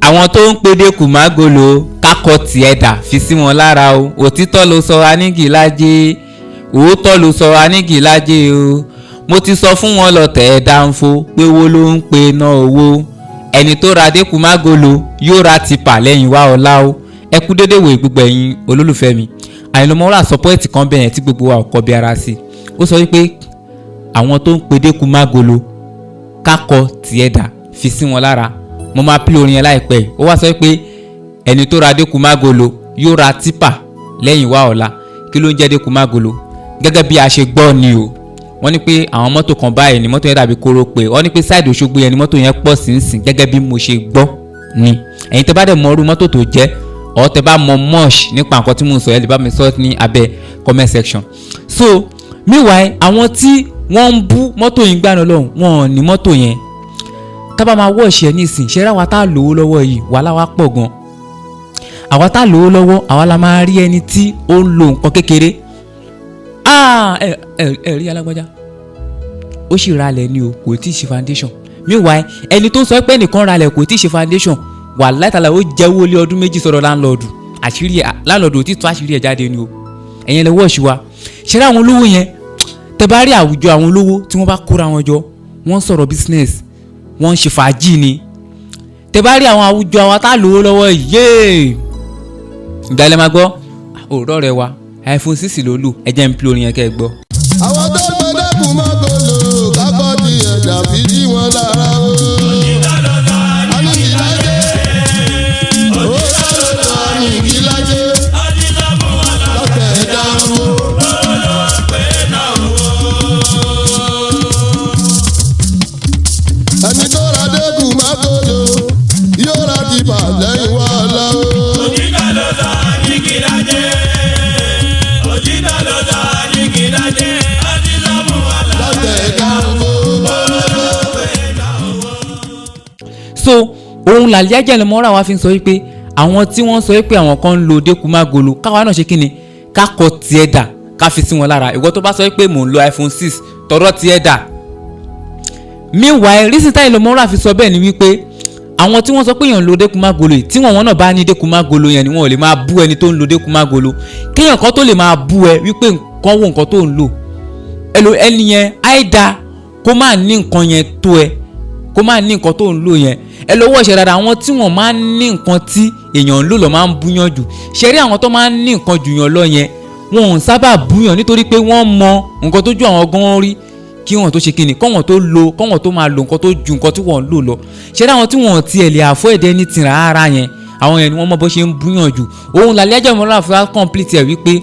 àwọn tó ń pe Dekumọ Àgòlo kákọ tiẹ̀ dà fi sí wọn lára o. òtítọ́ ló sọ anígì lájẹ́, òótọ́ ló sọ anígì lájẹ́ o. mo ti sọ fún wọn lọ́tẹ̀ dáńfó pé owó ló ń pe ná owó. ẹni tó ra Dekumọ Àgòlo yóò ra tipa lẹ́yìn wá ọ̀la o. ẹ kú dédé wò gbogbo ẹ̀yin olólùfẹ́ mi. Ayinla Omowura sọ pọ́ẹ̀tì kan bẹ̀yẹn tí gbogbo wa ò kọ́ bí ara sí. ó sọ wípé àwọn tó ń pe Dekumọ Àgòlo kákọ tiẹ̀ dà fi sí wọn lára. mo máa pín orin yẹn láìpẹ́ yìí. ó wá sọ pé ẹni tó ra Dekumọ Àgòlo yóò ra tipa lẹ́yìn wá ọ̀la. kí ló ń jẹ́ Dekumọ Àgòlo? gẹ́gẹ́ bí a ṣe gbọ́ ni o. wọ́n ní pé àwọn mọ́tò kan báyìí ni mọ́tò yẹn dàbí kóró pé wọ́n ní pé sáìdì Òṣogbo yẹn ni mọ́tò yẹn pọ̀ sí nsìn gẹ́gẹ́ bí mo ṣe gbọ́ ni. ẹ̀yin tẹ́ bá dẹ̀ mọ irú mọ́tò tó jẹ́ ọ̀ tẹ́ bá mọ much nípa nǹkan tí mo ń sọ ẹ lè bá mi sọ ní abẹ́ comment section. so meanwhile àwọn tí wọ́n ń bú mọ́tò yìí gbàna lọ́hùn wọn ò ní mọ́tò yẹn. tá bá máa wọ́ọ̀ṣì ẹ̀ nísìn ṣẹ́ra wa tá lówó lọ́wọ́ yìí wàhálà wa pọ̀ gan. àwa tá lówó lọ́wọ́ àwa la máa rí ẹni tí ó ń lo nǹkan kékeré. rí alágbájá ó sì ralẹ̀ ni o kò tí ì ṣe foundation. meanwhile ẹni tó sọ pé nìkan ralẹ̀ kò tí ì ṣe foundation wà látàlá ó jẹ́wọ́ lé ọdún méjì sọ̀rọ̀ láńlọ́ọ̀dù àṣírí láńlọ́ọ̀dù ò tí tó àṣírí ẹ̀ jáde ni o. ẹ̀yin lè wọ́ọ̀ṣì wa ṣẹ́ra àwọn olówó yẹn tẹ́ bá rí àwùjọ àwọn olówó tí wọ́n bá kóra wọn jọ wọ́n sọ̀rọ̀ business wọ́n ń ṣe fàájì ni. tẹ́ bá rí àwọn àwùjọ àwọn tá lówó lọ́wọ́ yéé ìgbàlẹ̀ máa gbọ́ òróró rẹ wa iPhone 6 ló lù ẹ jẹ́ n play orin yẹn kẹ́ ẹ gbọ́. àwọn tó gbé Dekumọ Àgòlo kákọ́ ti ẹ̀dà fi sí wọn lára o. ẹni tó ra Dekumọ Àgòlo yóò ra tipa lẹ́yìn wá ọ̀la o. so òun làlẹ́ Ayinla Omowura wa fi ń sọ wípé àwọn tí wọ́n sọ wípé àwọn kan ń lo Dekumọ Àgòlo káwa náà ṣe kí ni ká kọ tiẹ̀ dà ká fi sí wọn lára. ìwọ tó bá sọ wípé mò ń lo iPhone 6 tọrọ tiẹ̀ dà. meanwhile reason tí Ayinla Omowura fi sọ bẹ́ẹ̀ ni wípé àwọn tí wọ́n sọ pé èèyàn ń lo Dekumọ Àgòlo yìí tí wọ́n náà bá ní Dekumọ Àgòlo yẹn ni wọ́n ò lè máa bú ẹni tó ń lo Dekumọ Àgòlo. kéèyàn kan tó lè máa bú ẹ wípé nǹkan wo nǹkan tó ń lò ẹni yẹn àìdá kó má ní nǹkan yẹn tó ẹ kó má ní nǹkan tó ń lò yẹn. ẹ lọ́wọ́ ṣe dáadáa àwọn tí wọ́n máa ń ní nǹkan tí èèyàn ń lò lọ́ máa ń búyàn jù. ṣe rí àwọn tó máa ń ní nǹkan jù yàn lọ yẹn wọn ò sábà búyàn nítorí pé wọ́n mọ nǹkan tó ju àwọn gan rí kí wọ́n tó ṣe kíni kọ́wọ́n tó máa lo nǹkan tó ju nǹkan tí wọ́n ń lò lọ. ṣe rí àwọn tí wọ́n tiẹ̀ lè avoid anything rárá yẹn àwọn yẹn ni wọ́n mọ bó ṣe ń búyàn jù. òun làlẹ́ Ayinla Omowura fi complete ẹ̀ wípé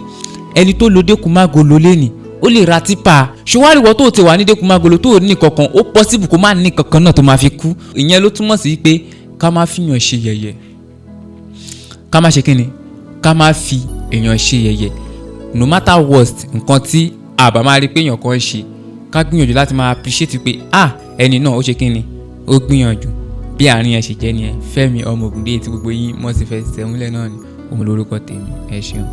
ẹni tó lo Dekumọ Àgòlo lẹ́nìí ó lè ra tipa. ṣùwárí wọ́n tó ti wà ní Dekumọ Àgòlo tó ní kankan ó possible kó má ní kankan náà tó máa fi kú. ìyẹn ló túmọ̀ sí pé ká má fi èèyàn ṣe yẹ̀yẹ́ ká má ṣe kíni ká má fi èèyàn ṣe yẹ̀yẹ́ no matter worst nǹkan tí àbá máa rí pé èèyàn kan ṣe ká gbìyànjú láti máa appreciate pé ẹni náà ó ṣe kíni ó gbìyànjú. bí àárín ẹ̀ ṣe jẹ́ nìyẹn. Fẹ́mi ọmọ Ògúndé tí gbogbo yín mọ̀ sí fẹ́ sẹ́wúnlẹ̀ náà ni òun lórúkọ tèmi. ẹ ṣeun.